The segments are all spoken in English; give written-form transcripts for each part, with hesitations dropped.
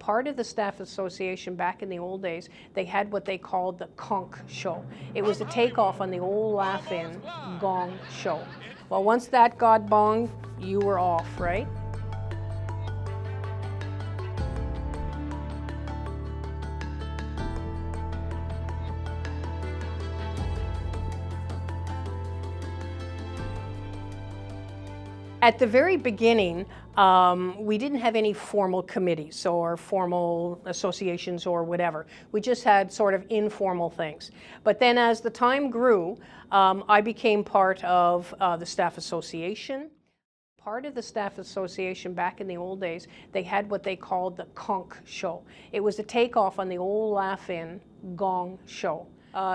part of the staff association back in the old days, they had what they called the Konk Show. It was a takeoff on the old laugh-in Gong Show. Well, once that got bonged, you were off, right? At the very beginning, we didn't have any formal committees or formal associations or whatever. We just had sort of informal things. But then as the time grew, I became part of the staff association. Part of the staff association back in the old days, they had what they called the Konk Show. It was a takeoff on the old laugh-in Gong Show.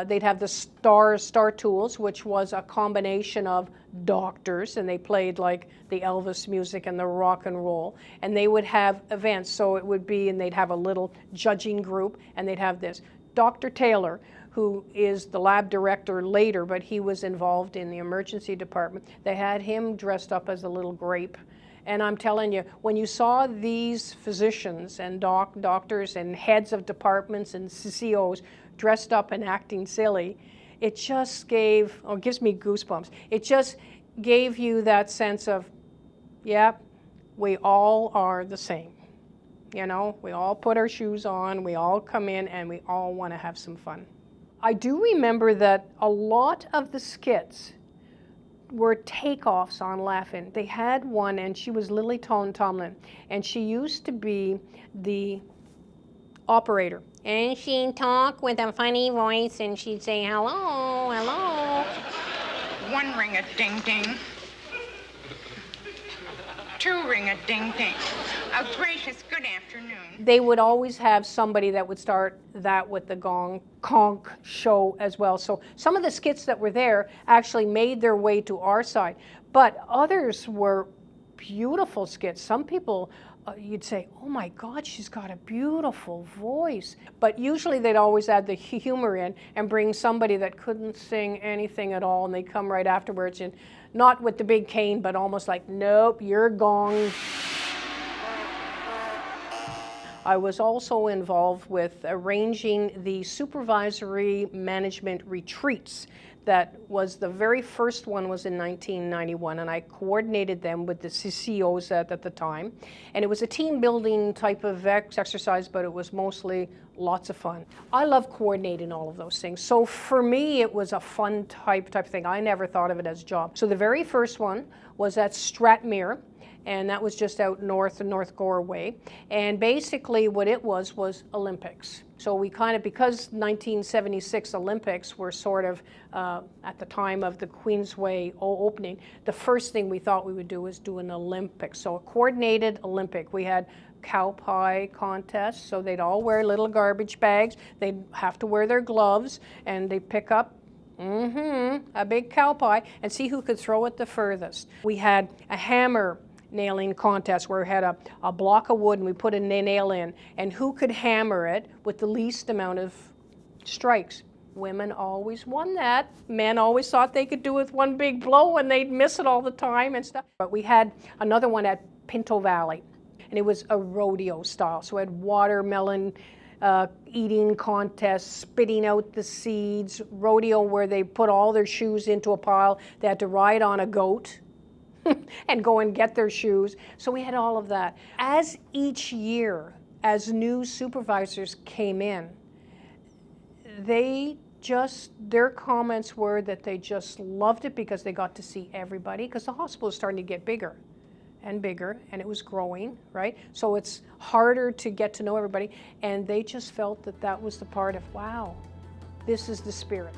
They'd have the Stools, which was a combination of doctors, and they played like the Elvis music and the rock and roll, and they would have events. So it would be, and they'd have a little judging group, and they'd have this Dr. Taylor, who is the lab director later, but he was involved in the emergency department. They had him dressed up as a little grape. And I'm telling you, when you saw these physicians and doctors and heads of departments and CCOs dressed up and acting silly, it just gives me goosebumps. It just gave you that sense of, yeah, we all are the same. You know, we all put our shoes on, we all come in, and we all want to have some fun. I do remember that a lot of the skits were takeoffs on Laugh-In. They had one, and she was Lily Tomlin, and she used to be the operator. And she'd talk with a funny voice, and she'd say, hello, hello. One ring-a-ding-ding. Two ring-a-ding-ding. A gracious good afternoon. They would always have somebody that would start that with the Konk Show as well. So some of the skits that were there actually made their way to our side, but others were beautiful skits. Some people, you'd say, oh my God, she's got a beautiful voice. But usually they'd always add the humor in and bring somebody that couldn't sing anything at all, and they'd come right afterwards, and not with the big cane, but almost like, nope, you're gong. I was also involved with arranging the supervisory management retreats. That was the very first one was in 1991, and I coordinated them with the CCOs at the time. And it was a team building type of exercise, but it was mostly lots of fun. I love coordinating all of those things. So for me, it was a fun type thing. I never thought of it as a job. So the very first one was at Stratmere, and that was just out north of North Gore way. And basically what it was Olympics. So we kind of, because 1976 Olympics were sort of at the time of the Queensway opening, the first thing we thought we would do was do an Olympics. So a coordinated Olympic. We had cow pie contests, so they'd all wear little garbage bags. They'd have to wear their gloves, and they'd pick up a big cow pie and see who could throw it the furthest. We had a hammer nailing contest where we had a block of wood and we put a nail in, and who could hammer it with the least amount of strikes. Women always won that. Men always thought they could do it with one big blow, and they'd miss it all the time and stuff. But we had another one at Pinto Valley, and it was a rodeo style. So we had watermelon eating contests, spitting out the seeds, rodeo where they put all their shoes into a pile. They had to ride on a goat and go and get their shoes. So we had all of that. As each year, as new supervisors came in, their comments were that they just loved it because they got to see everybody, because the hospital was starting to get bigger and bigger, and it was growing, right? So it's harder to get to know everybody, and they just felt that that was the part of, wow, this is the spirit.